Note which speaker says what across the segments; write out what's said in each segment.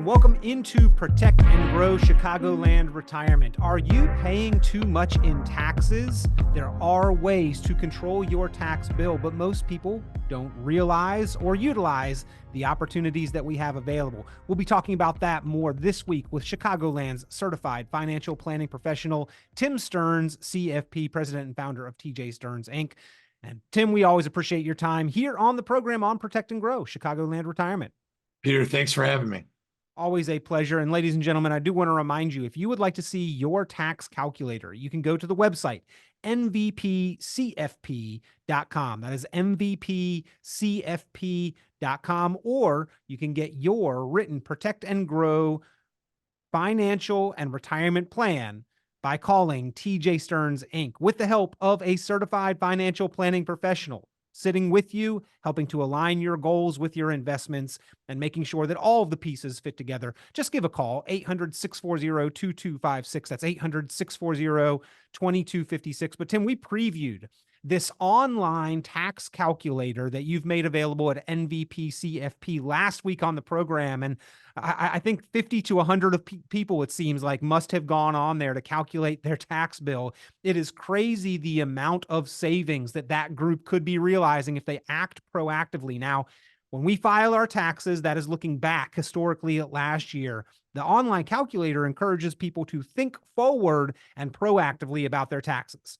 Speaker 1: and welcome into Protect and Grow Chicagoland Retirement. Are you paying too much in taxes? There are ways to control your tax bill, but most people don't realize or utilize the opportunities that we have available. We'll be talking about that more this week with Chicagoland's certified financial planning professional, Tim Stearns, CFP, president and founder of TJ Stearns, Inc. And Tim, we always appreciate your time here on the program on Protect and Grow Chicagoland Retirement.
Speaker 2: Peter, thanks for having me.
Speaker 1: Always a pleasure. And ladies and gentlemen, I do want to remind you, if you would like to see your tax calculator, you can go to the website, mvpcfp.com. That is mvpcfp.com, or you can get your written Protect and Grow financial and retirement plan by calling TJ Stearns, Inc. with the help of a certified financial planning professional sitting with you, helping to align your goals with your investments and making sure that all of the pieces fit together. Just give a call, 800-640-2256. That's 800-640-2256. But Tim, we previewed this online tax calculator that you've made available at NVPCFP last week on the program. And I think 50 to 100 of people, it seems like, must have gone on there to calculate their tax bill. It is crazy the amount of savings that group could be realizing if they act proactively. Now, when we file our taxes, that is looking back historically at last year. The online calculator encourages people to think forward and proactively about their taxes.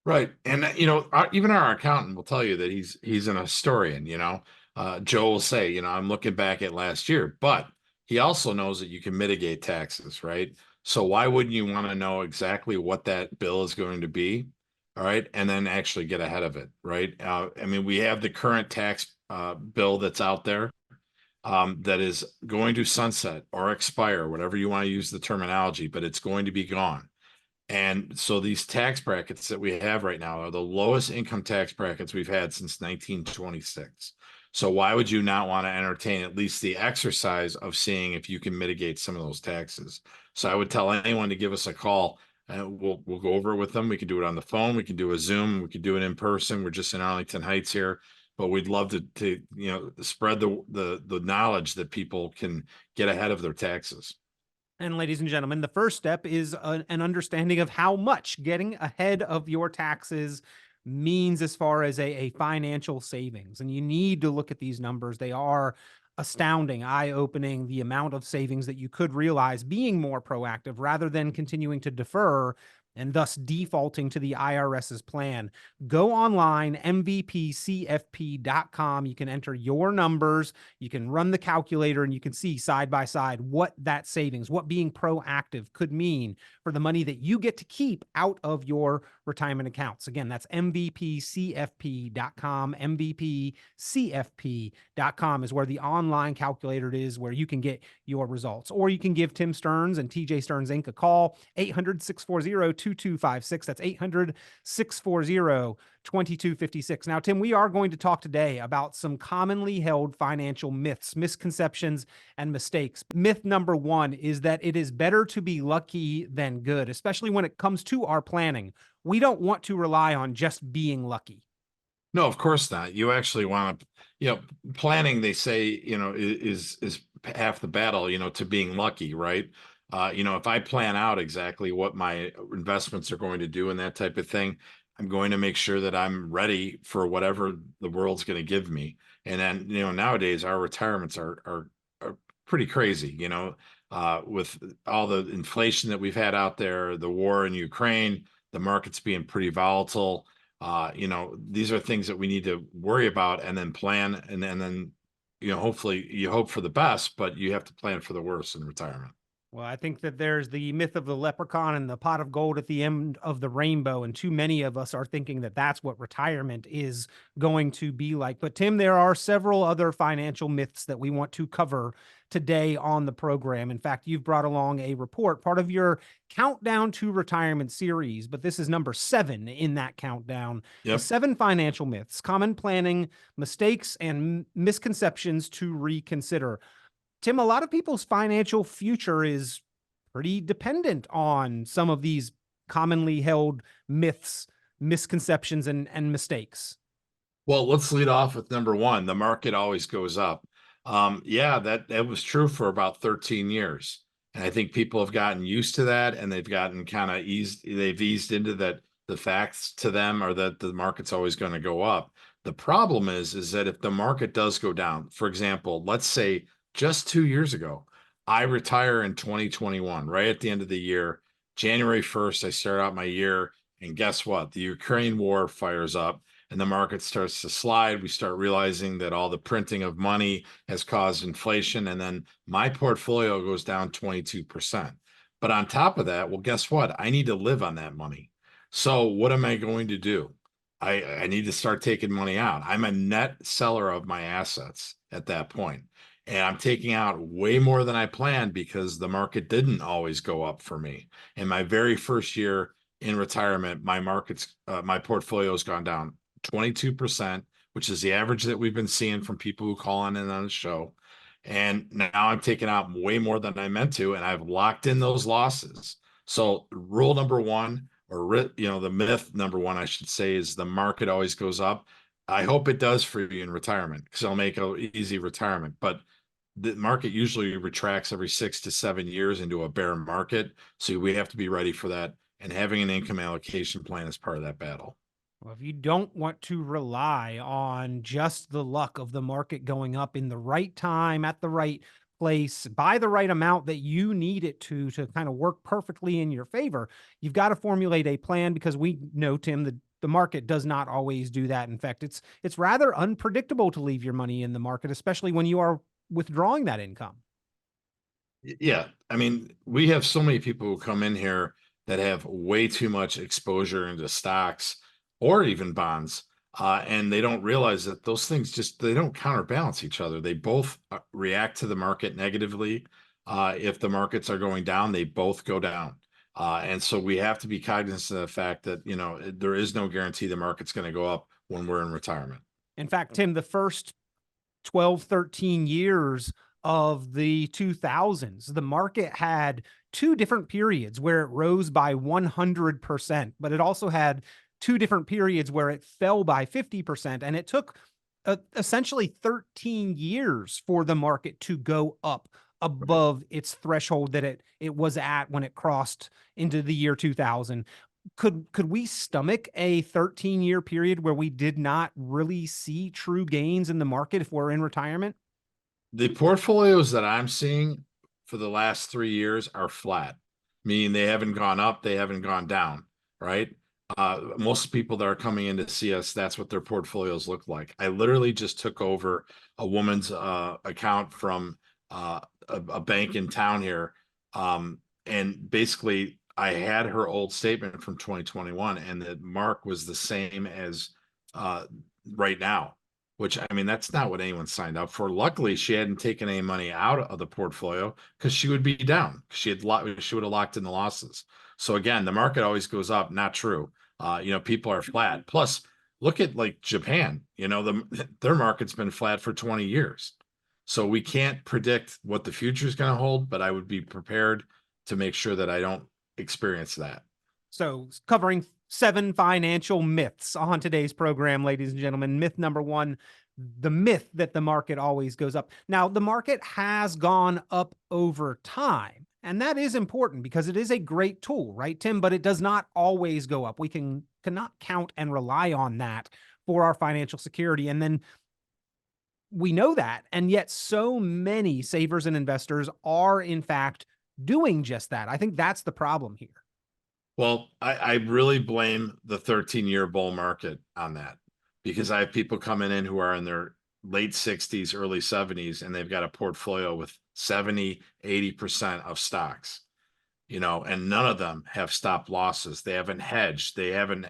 Speaker 2: Right. And, even our accountant will tell you that he's an historian, Joe will say, I'm looking back at last year, but he also knows that you can mitigate taxes, right? So why wouldn't you want to know exactly what that bill is going to be? All right. And then actually get ahead of it, right? We have the current tax bill that's out there that is going to sunset or expire, whatever you want to use the terminology, but it's going to be gone. And so these tax brackets that we have right now are the lowest income tax brackets we've had since 1926. So why would you not want to entertain at least the exercise of seeing if you can mitigate some of those taxes? So I would tell anyone to give us a call, and we'll go over it with them. We can do it on the phone. We can do a Zoom. We can do it in person. We're just in Arlington Heights here, but we'd love to spread the knowledge that people can get ahead of their taxes.
Speaker 1: And ladies and gentlemen, the first step is an understanding of how much getting ahead of your taxes means as far as a financial savings. And you need to look at these numbers. They are astounding, eye-opening, the amount of savings that you could realize being more proactive rather than continuing to defer and thus defaulting to the IRS's plan. Go online, mvpcfp.com. You can enter your numbers, you can run the calculator, and you can see side by side what that savings, what being proactive could mean for the money that you get to keep out of your retirement accounts. Again, that's mvpcfp.com. mvpcfp.com is where the online calculator is, where you can get your results. Or you can give Tim Stearns and TJ Stearns, Inc. a call, 800-640-2256. That's 800-640-2256. Now, Tim, we are going to talk today about some commonly held financial myths, misconceptions, and mistakes. Myth number one is that it is better to be lucky than good, especially when it comes to our planning. We don't want to rely on just being lucky.
Speaker 2: No, of course not. You actually want to, planning, they say, is half the battle, to being lucky, right? If I plan out exactly what my investments are going to do and that type of thing, I'm going to make sure that I'm ready for whatever the world's going to give me. And then, nowadays our retirements are pretty crazy, with all the inflation that we've had out there, the war in Ukraine, the markets being pretty volatile. These are things that we need to worry about and then plan. And then, hopefully you hope for the best, but you have to plan for the worst in retirement.
Speaker 1: Well, I think that there's the myth of the leprechaun and the pot of gold at the end of the rainbow. And too many of us are thinking that that's what retirement is going to be like. But Tim, there are several other financial myths that we want to cover today on the program. In fact, you've brought along a report, part of your Countdown to Retirement series, but this is number 7 in that countdown.
Speaker 2: Yep.
Speaker 1: The 7 financial myths, common planning, mistakes, and misconceptions to reconsider. Tim, a lot of people's financial future is pretty dependent on some of these commonly held myths, misconceptions, and mistakes.
Speaker 2: Well, let's lead off with number 1. The market always goes up. Yeah, that was true for about 13 years. And I think people have gotten used to that and they've gotten kind of they've eased into that the facts to them are that the market's always going to go up. The problem is that if the market does go down, for example, let's say just 2 years ago, I retire in 2021, right at the end of the year, January 1st, I start out my year, and guess what? The Ukraine war fires up and the market starts to slide. We start realizing that all the printing of money has caused inflation. And then my portfolio goes down 22%. But on top of that, well, guess what? I need to live on that money. So what am I going to do? I need to start taking money out. I'm a net seller of my assets at that point. And I'm taking out way more than I planned because the market didn't always go up for me. In my very first year in retirement, my portfolio has gone down 22%, which is the average that we've been seeing from people who call in on the show. And now I'm taking out way more than I meant to, and I've locked in those losses. So rule number one, or the myth number one, I should say, is the market always goes up. I hope it does for you in retirement because it'll make an easy retirement. But the market usually retracts every 6 to 7 years into a bear market. So we have to be ready for that. And having an income allocation plan is part of that battle.
Speaker 1: Well, if you don't want to rely on just the luck of the market going up in the right time, at the right place, by the right amount that you need it to kind of work perfectly in your favor, you've got to formulate a plan because we know, Tim, the market does not always do that. In fact, it's rather unpredictable to leave your money in the market, especially when you are withdrawing that income.
Speaker 2: Yeah. I mean, we have so many people who come in here that have way too much exposure into stocks or even bonds. And they don't realize that those things they don't counterbalance each other. They both react to the market negatively. If the markets are going down, they both go down. And so we have to be cognizant of the fact that, there is no guarantee the market's going to go up when we're in retirement.
Speaker 1: In fact, Tim, the first 12, 13 years of the 2000s, the market had two different periods where it rose by 100%, but it also had two different periods where it fell by 50%. And it took essentially 13 years for the market to go up above its threshold that it was at when it crossed into the year 2000. Could we stomach a 13-year period where we did not really see true gains in the market if we're in retirement?
Speaker 2: The portfolios that I'm seeing for the last 3 years are flat, meaning they haven't gone up, they haven't gone down, right? Most people that are coming in to see us, that's what their portfolios look like. I literally just took over a woman's account from a bank in town here. And basically, I had her old statement from 2021, and the mark was the same as right now, which I mean, that's not what anyone signed up for. Luckily, she hadn't taken any money out of the portfolio because she would be down. She would have locked in the losses. So again, the market always goes up. Not true. People are flat. Plus, look at like Japan. Their market's been flat for 20 years. So we can't predict what the future is going to hold, but I would be prepared to make sure that I don't experience that.
Speaker 1: So covering 7 financial myths on today's program, ladies and gentlemen. Myth number 1, the myth that the market always goes up. Now, the market has gone up over time, and that is important because it is a great tool, right, Tim? But it does not always go up. We cannot count and rely on that for our financial security. And then we know that, and yet so many savers and investors are, in fact, doing just that. I think that's the problem here.
Speaker 2: Well, I really blame the 13-year bull market on that because I have people coming in who are in their late 60s, early 70s, and they've got a portfolio with 70, 80% of stocks, and none of them have stop losses. They haven't hedged. They haven't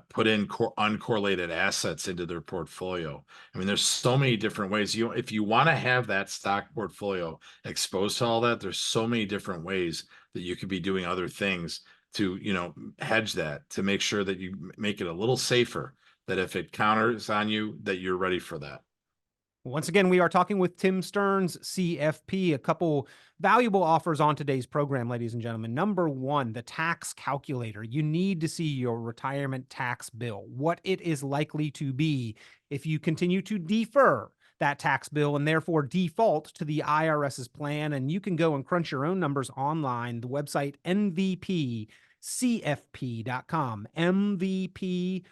Speaker 2: put in uncorrelated assets into their portfolio. I mean, there's so many different ways. If you want to have that stock portfolio exposed to all that, there's so many different ways that you could be doing other things to, hedge that, to make sure that you make it a little safer, that if it counters on you, that you're ready for that.
Speaker 1: Once again, we are talking with Tim Stearns, CFP. A couple valuable offers on today's program, ladies and gentlemen. Number 1, the tax calculator. You need to see your retirement tax bill, what it is likely to be if you continue to defer that tax bill and therefore default to the IRS's plan. And you can go and crunch your own numbers online. The website mvpcfp.com. mvpcfp.com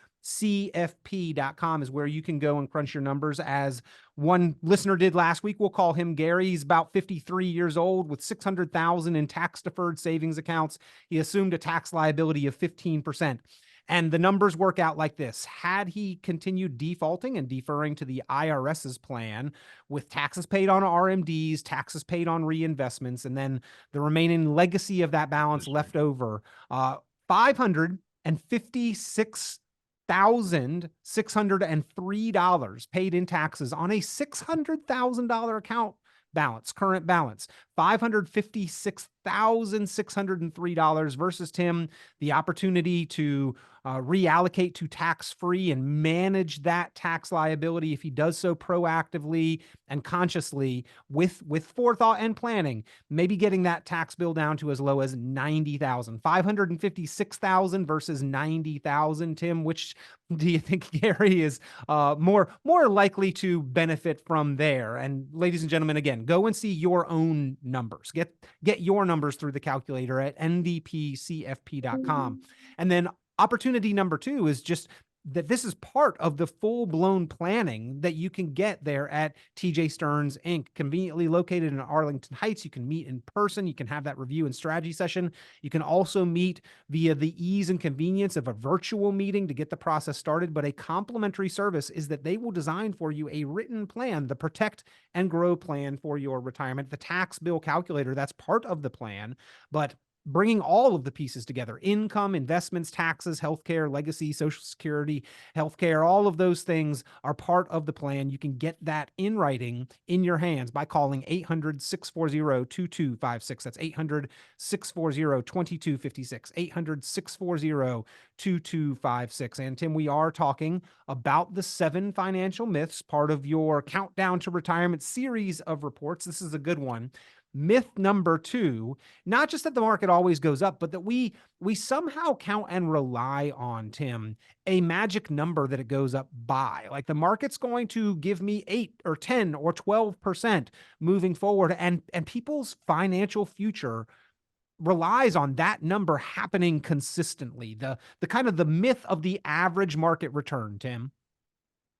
Speaker 1: is where you can go and crunch your numbers. As one listener did last week, we'll call him Gary. He's about 53 years old with 600,000 in tax deferred savings accounts. He assumed a tax liability of 15%. And the numbers work out like this. Had he continued defaulting and deferring to the IRS's plan with taxes paid on RMDs, taxes paid on reinvestments, and then the remaining legacy of that balance left over, $556,603 paid in taxes on a $600,000 account balance, current balance, $556,603 versus, Tim, the opportunity to reallocate to tax-free and manage that tax liability if he does so proactively and consciously with forethought and planning, maybe getting that tax bill down to as low as $90,000. $556,000 versus $90,000. Tim, which do you think Gary is more likely to benefit from there? And ladies and gentlemen, again, go and see your own numbers. Get your numbers through the calculator at nvpcfp.com. And then opportunity number two is just that this is part of the full-blown planning that you can get there at TJ Stearns Inc., conveniently located in Arlington Heights. You can meet in person. You can have that review and strategy session. You can also meet via the ease and convenience of a virtual meeting to get the process started. But a complimentary service is that they will design for you a written plan, the Protect and Grow plan for your retirement, the tax bill calculator. That's part of the plan, but bringing all of the pieces together: income, investments, taxes, healthcare, legacy, Social Security, healthcare, all of those things are part of the plan. You can get that in writing in your hands by calling 800-640-2256. That's 800-640-2256, 800-640-2256. And Tim, we are talking about the 7 financial myths, part of your Countdown to Retirement series of reports. This is a good one. Myth number 2, not just that the market always goes up, but that we somehow count and rely on, Tim, a magic number that it goes up by. Like the market's going to give me 8 or 10 or 12% moving forward. And people's financial future relies on that number happening consistently. The kind of the myth of the average market return, Tim.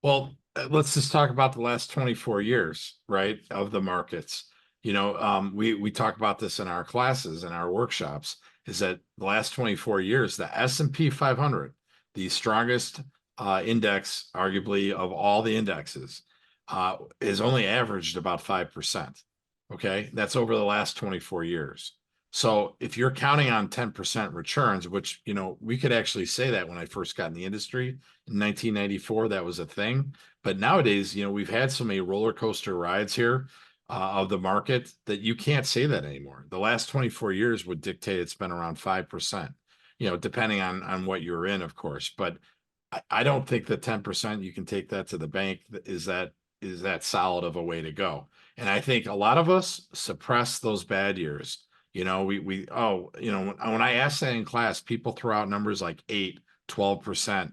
Speaker 2: Well, let's just talk about the last 24 years, right, of the markets. We talk about this in our classes and our workshops, is that the last 24 years, the S&P 500, the strongest index, arguably, of all the indexes, is only averaged about 5%. Okay, that's over the last 24 years. So if you're counting on 10% returns, which, we could actually say that when I first got in the industry in 1994, that was a thing. But nowadays, we've had so many roller coaster rides here of the market that you can't say that anymore. The last 24 years would dictate it's been around 5%, depending on what you're in, of course. But I don't think that 10%, you can take that to the bank, is that solid of a way to go. And I think a lot of us suppress those bad years. When I ask that in class, people throw out numbers like 8, 12%,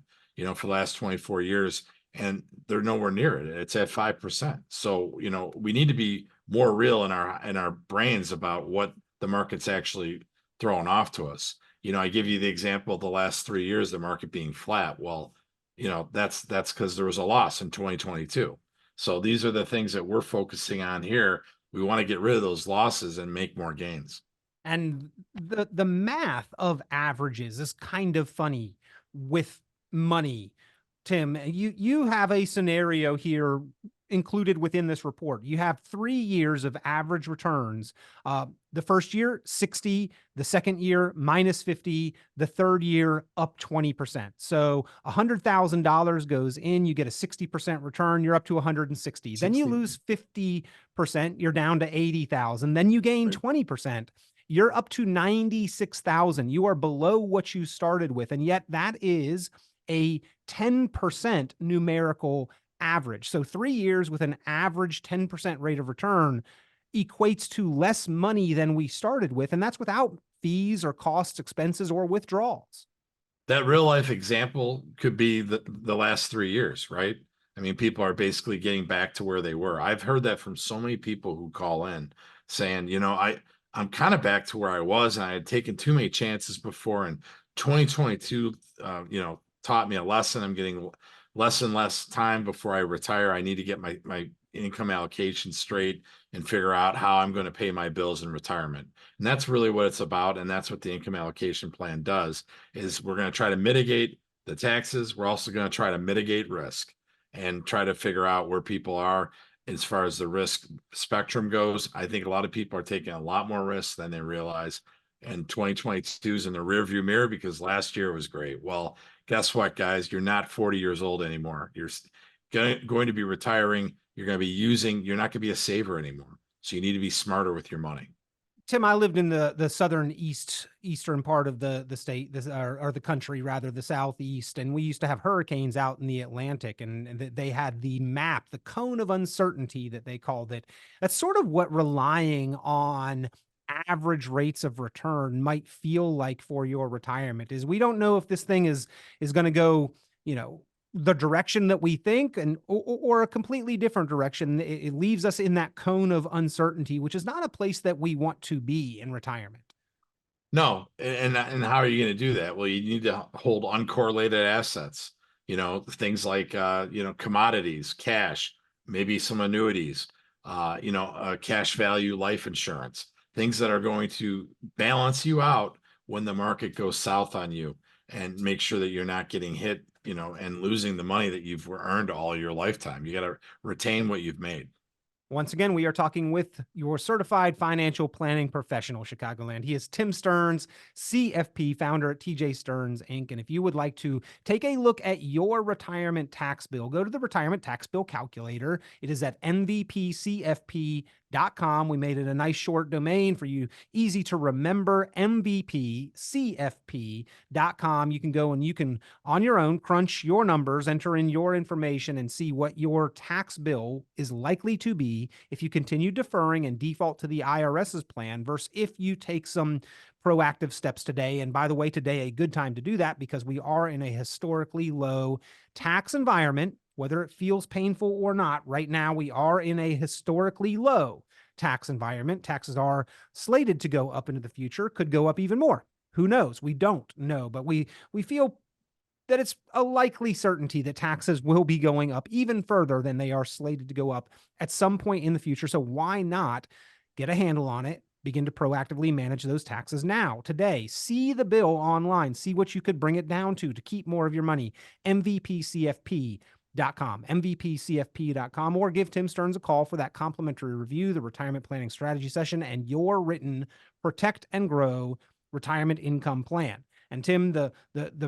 Speaker 2: for the last 24 years. And they're nowhere near it. It's at 5%. So, we need to be more real in our brains about what the market's actually throwing off to us. I give you the example of the last 3 years, the market being flat. Well, that's because there was a loss in 2022. So these are the things that we're focusing on here. We want to get rid of those losses and make more gains.
Speaker 1: And the math of averages is kind of funny with money. Tim, you have a scenario here included within this report. You have 3 years of average returns. The first year, 60, the second year, minus 50, the third year, up 20%. So $100,000 goes in, you get a 60% return, you're up to 160. Then you lose 50%, you're down to 80,000. Then you gain 20%. You're up to 96,000. You are below what you started with. And yet that is a 10% numerical average. So 3 years with an average 10% rate of return equates to less money than we started with. And that's without fees or costs, expenses, or withdrawals.
Speaker 2: That real life example could be the last 3 years, right? I mean, people are basically getting back to where they were. I've heard that from so many people who call in saying, I'm kind of back to where I was, and I had taken too many chances before. And 2022, taught me a lesson. I'm getting less and less time before I retire. I need to get my income allocation straight and figure out how I'm going to pay my bills in retirement. And that's really what it's about. And that's what the income allocation plan does, is we're going to try to mitigate the taxes. We're also going to try to mitigate risk and try to figure out where people are as far as the risk spectrum goes. I think a lot of people are taking a lot more risks than they realize. And 2022 is in the rearview mirror because last year was great. Well, guess what, guys? You're not 40 years old anymore. You're going to be retiring. You're going to be you're not going to be a saver anymore. So you need to be smarter with your money.
Speaker 1: Tim, I lived in the southern eastern part of the state, or the country rather, the southeast, and we used to have hurricanes out in the Atlantic, and they had the map, the cone of uncertainty that they called it. That's sort of what relying on average rates of return might feel like for your retirement. Is we don't know if this thing is going to go, the direction that we think, or a completely different direction. It leaves us in that cone of uncertainty, which is not a place that we want to be in retirement.
Speaker 2: No, and how are you going to do that? Well, you need to hold uncorrelated assets, things like commodities, cash, maybe some annuities, cash value life insurance, things that are going to balance you out when the market goes south on you, and make sure that you're not getting hit, and losing the money that you've earned all your lifetime. You got to retain what you've made.
Speaker 1: Once again, we are talking with your certified financial planning professional, Chicagoland. He is Tim Stearns, CFP, founder at TJ Stearns, Inc. And if you would like to take a look at your retirement tax bill, go to the retirement tax bill calculator. It is at mvpcfp.com. We made it a nice short domain for you, easy to remember, mvpcfp.com. You can go and you can, on your own, crunch your numbers, enter in your information, and see what your tax bill is likely to be if you continue deferring and default to the IRS's plan versus if you take some proactive steps today. And by the way, today, a good time to do that because we are in a historically low tax environment, whether it feels painful or not. Right now, we are in a historically low tax environment. Taxes are slated to go up into the future, could go up even more. Who knows? We don't know, but we feel that it's a likely certainty that taxes will be going up even further than they are slated to go up at some point in the future. So why not get a handle on it, begin to proactively manage those taxes now, today? See the bill online, see what you could bring it down to keep more of your money. mvpcfp.com, mvpcfp.com, or give Tim Stearns a call for that complimentary review, the retirement planning strategy session, and your written Protect and Grow retirement income plan. And Tim, the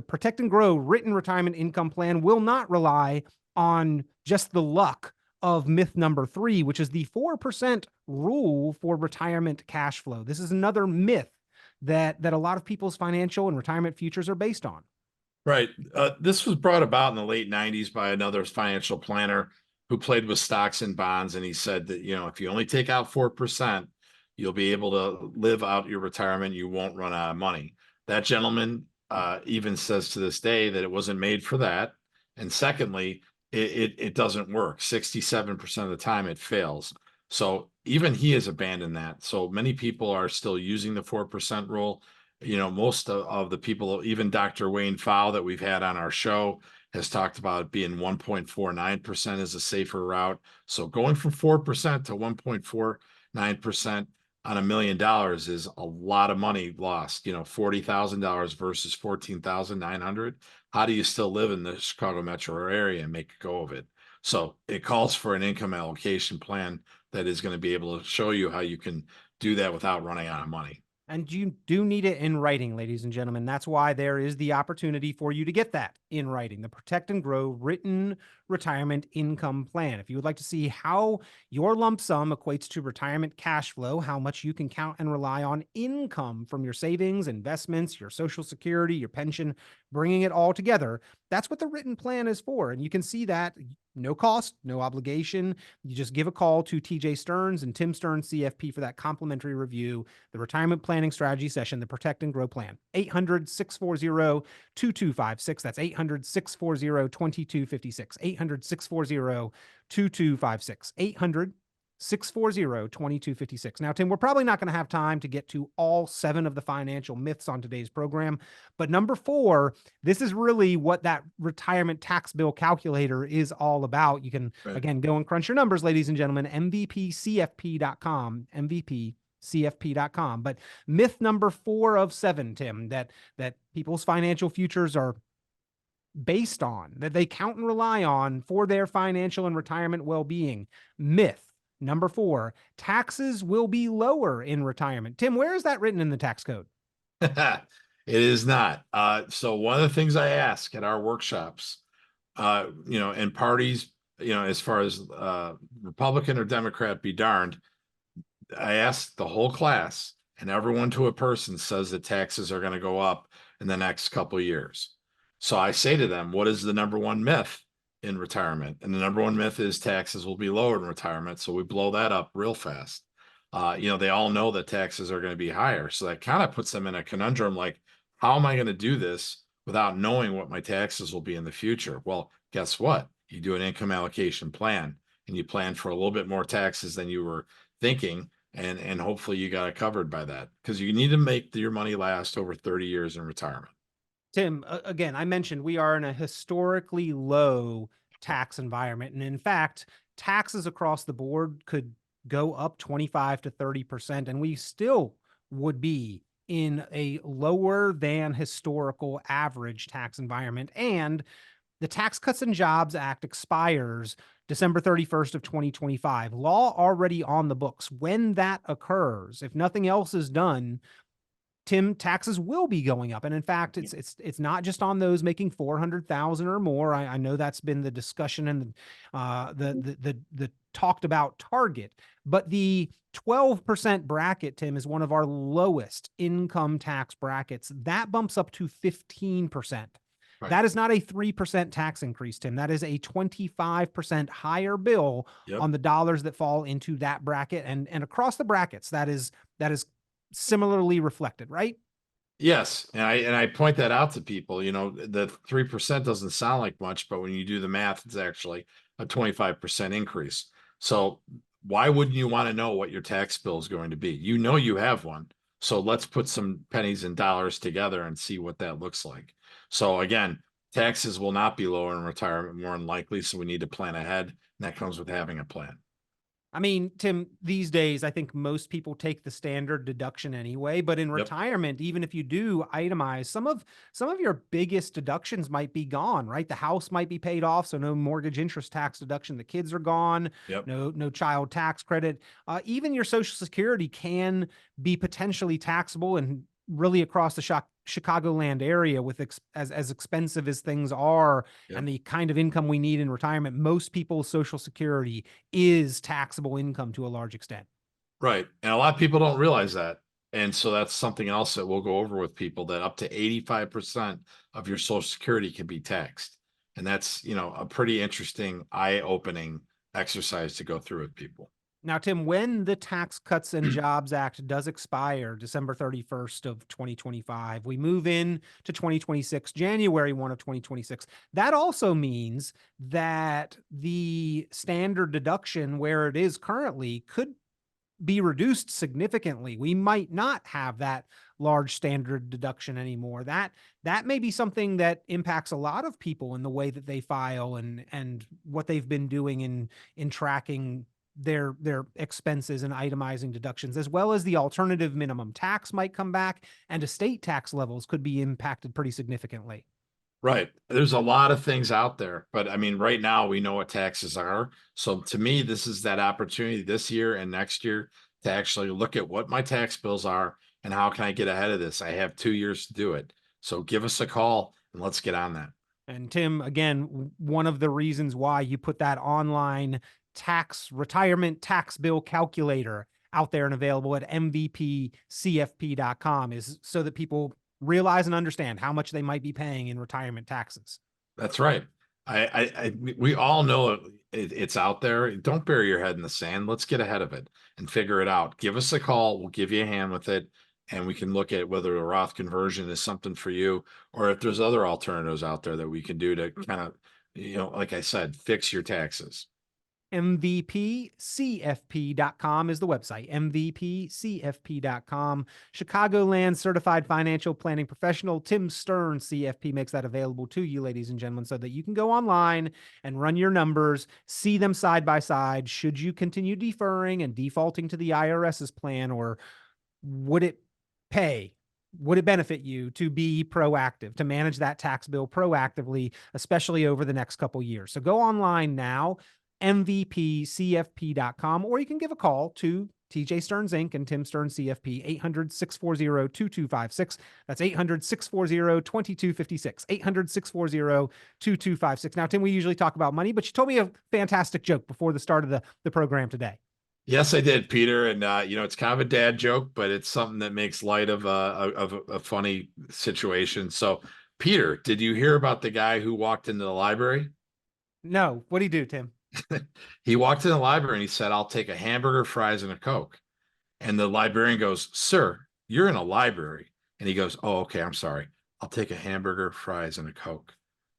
Speaker 1: Protect and Grow written retirement income plan will not rely on just the luck of myth number 3, which is the 4% rule for retirement cash flow. This is another myth that a lot of people's financial and retirement futures are based on.
Speaker 2: Right. This was brought about in the late 90s by another financial planner who played with stocks and bonds. And he said that, if you only take out 4%, you'll be able to live out your retirement. You won't run out of money. That gentleman even says to this day that it wasn't made for that. And secondly, it doesn't work. 67% of the time it fails. So even he has abandoned that. So many people are still using the 4% rule. Most of the people, even Dr. Wayne Fowle that we've had on our show, has talked about it being 1.49% is a safer route. So going from 4% to 1.49% on $1 million is a lot of money lost. $40,000 versus $14,900. How do you still live in the Chicago metro area and make a go of it? So it calls for an income allocation plan that is going to be able to show you how you can do that without running out of money.
Speaker 1: And you do need it in writing, ladies and gentlemen. That's why there is the opportunity for you to get that in writing, the Protect and Grow written retirement income plan. If you would like to see how your lump sum equates to retirement cash flow, how much you can count and rely on income from your savings, investments, your Social Security, your pension, bringing it all together, that's what the written plan is for. And you can see that no cost, no obligation. You just give a call to TJ Stearns and Tim Stearns CFP for that complimentary review, the retirement planning strategy session, the Protect and Grow plan. 800-640-2256. That's 800-640-2256. 800-640-2256. 800-640-2256. Now, Tim, we're probably not going to have time to get to all 7 of the financial myths on today's program, but number 4, this is really what that retirement tax bill calculator is all about. You can, again, go and crunch your numbers, ladies and gentlemen, mvpcfp.com, mvpcfp.com. But myth number 4 of 7, Tim, that people's financial futures are based on, that they count and rely on for their financial and retirement well-being. Myth number 4, taxes will be lower in retirement. Tim, where is that written in the tax code?
Speaker 2: It is not. So one of the things I ask at our workshops, and parties, as far as Republican or Democrat be darned, I ask the whole class, and everyone to a person says that taxes are going to go up in the next couple of years. So I say to them, what is the number 1 myth in retirement? And the number 1 myth is taxes will be lower in retirement. So we blow that up real fast. They all know that taxes are going to be higher. So that kind of puts them in a conundrum, like, how am I going to do this without knowing what my taxes will be in the future? Well, guess what? You do an income allocation plan, and you plan for a little bit more taxes than you were thinking. And hopefully you got it covered by that, because you need to make your money last over 30 years in retirement.
Speaker 1: Tim, again, I mentioned we are in a historically low tax environment. And in fact, taxes across the board could go up 25 to 30%, and we still would be in a lower than historical average tax environment. And the Tax Cuts and Jobs Act expires December 31st of 2025. Law already on the books. When that occurs, if nothing else is done, Tim, taxes will be going up. And in fact, it's not just on those making 400,000 or more. I know that's been the discussion and the talked about target, but the 12% bracket, Tim, is one of our lowest income tax brackets. That bumps up to 15%. Right. That is not a 3% tax increase, Tim. That is a 25% higher bill on the dollars that fall into that bracket, and across the brackets, that is similarly reflected, right?
Speaker 2: Yes. And I point that out to people. The 3% doesn't sound like much, but when you do the math, it's actually a 25% increase. So why wouldn't you want to know what your tax bill is going to be? You have one. So let's put some pennies and dollars together and see what that looks like. So again, taxes will not be lower in retirement, more than likely. So we need to plan ahead. And that comes with having a plan.
Speaker 1: I mean, Tim, these days, I think most people take the standard deduction anyway, but in retirement, even if you do itemize, some of your biggest deductions might be gone, right? The house might be paid off, so no mortgage interest tax deduction. The kids are gone, no child tax credit. Even your Social Security can be potentially taxable, and really across the Chicagoland area, with as expensive as things are and the kind of income we need in retirement, most people's Social Security is taxable income to a large extent.
Speaker 2: Right. And a lot of people don't realize that. And so that's something else that we'll go over with people, that up to 85% of your Social Security can be taxed. And that's, a pretty interesting, eye-opening exercise to go through with people.
Speaker 1: Now, Tim, when the Tax Cuts and Jobs Act does expire December 31st of 2025, we move in to 2026, January 1 of 2026. That also means that the standard deduction where it is currently could be reduced significantly. We might not have that large standard deduction anymore. That may be something that impacts a lot of people in the way that they file and what they've been doing in tracking their expenses and itemizing deductions, as well as the alternative minimum tax might come back, and estate tax levels could be impacted pretty significantly.
Speaker 2: Right. There's a lot of things out there, but I mean, right now we know what taxes are. So to me, this is that opportunity this year and next year to actually look at what my tax bills are and how can I get ahead of this. I have 2 years to do it. So give us a call and let's get on that.
Speaker 1: And Tim, again, one of the reasons why you put that online retirement tax bill calculator out there and available at mvpcfp.com is so that people realize and understand how much they might be paying in retirement taxes.
Speaker 2: That's right. We all know it's out there. Don't bury your head in the sand. Let's get ahead of it and figure it out. Give us a call. We'll give you a hand with it, and we can look at whether a Roth conversion is something for you, or if there's other alternatives out there that we can do to kind of like I said, fix your taxes.
Speaker 1: MVPCFP.com is the website. MVPCFP.com. Chicagoland certified financial planning professional Tim Stern, CFP, makes that available to you, ladies and gentlemen, so that you can go online and run your numbers, see them side by side. Should you continue deferring and defaulting to the IRS's plan, or would it benefit you to be proactive, to manage that tax bill proactively, especially over the next couple years? So go online now, MVPCFP.com, or you can give a call to TJ Stearns Inc. and Tim Stearns CFP, 800-640-2256. That's 800-640-2256, 800-640-2256. Now, Tim, we usually talk about money, but you told me a fantastic joke before the start of the program today.
Speaker 2: Yes, I did, Peter. And, it's kind of a dad joke, but it's something that makes light of a funny situation. So, Peter, did you hear about the guy who walked into the library?
Speaker 1: No. What'd he do, Tim?
Speaker 2: He walked in the library and he said, "I'll take a hamburger, fries, and a Coke." And the librarian goes, "Sir, you're in a library." And he goes, "Oh, okay, I'm sorry. I'll take a hamburger, fries, and a Coke."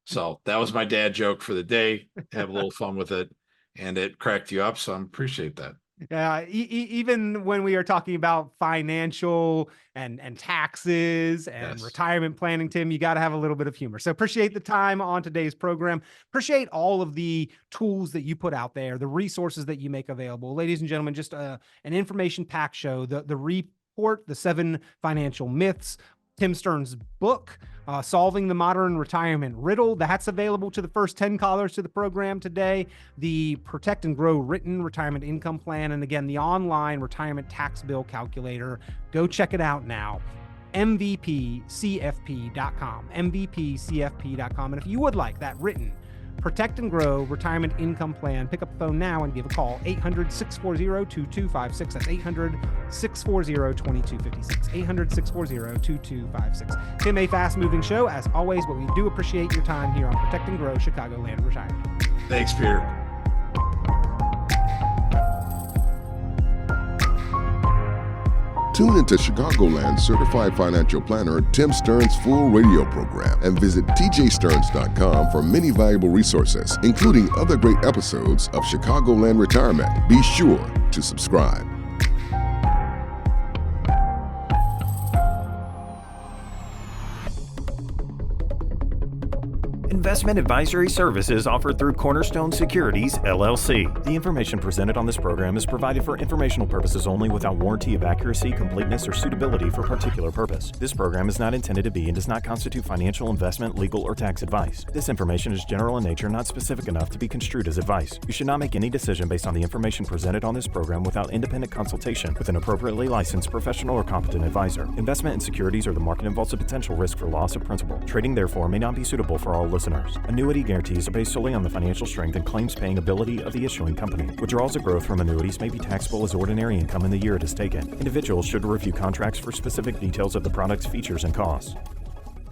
Speaker 2: So that was my dad joke for the day. Have a little fun with it. And it cracked you up. So I appreciate that.
Speaker 1: Yeah, even when we are talking about financial and taxes and
Speaker 2: Yes.
Speaker 1: retirement planning, Tim, you got to have a little bit of humor. So appreciate the time on today's program. Appreciate all of the tools that you put out there, the resources that you make available. Ladies and gentlemen, just an information-packed show. The report, The 7 Financial Myths, Tim Stern's book, Solving the Modern Retirement Riddle. That's available to the first 10 callers to the program today. The Protect and Grow Written Retirement Income Plan. And again, the online retirement tax bill calculator. Go check it out now. MVPCFP.com. MVPCFP.com. And if you would like that written Protect and Grow Retirement Income Plan, pick up the phone now and give a call, 800-640-2256. That's 800-640-2256, 800-640-2256. Tim, a fast-moving show, as always, but we do appreciate your time here on Protect and Grow Chicagoland Retirement.
Speaker 2: Thanks, Peter.
Speaker 3: Tune into Chicagoland certified financial planner Tim Stern's full radio program and visit tjstearns.com for many valuable resources, including other great episodes of Chicagoland Retirement. Be sure to subscribe.
Speaker 4: Investment advisory services offered through Cornerstone Securities, LLC. The information presented on this program is provided for informational purposes only without warranty of accuracy, completeness, or suitability for particular purpose. This program is not intended to be and does not constitute financial, investment, legal, or tax advice. This information is general in nature, not specific enough to be construed as advice. You should not make any decision based on the information presented on this program without independent consultation with an appropriately licensed professional or competent advisor. Investment in securities or the market involves a potential risk for loss of principal. Trading, therefore, may not be suitable for all listeners. Annuity guarantees are based solely on the financial strength and claims-paying ability of the issuing company. Withdrawals or growth from annuities may be taxable as ordinary income in the year it is taken. Individuals should review contracts for specific details of the product's features and costs.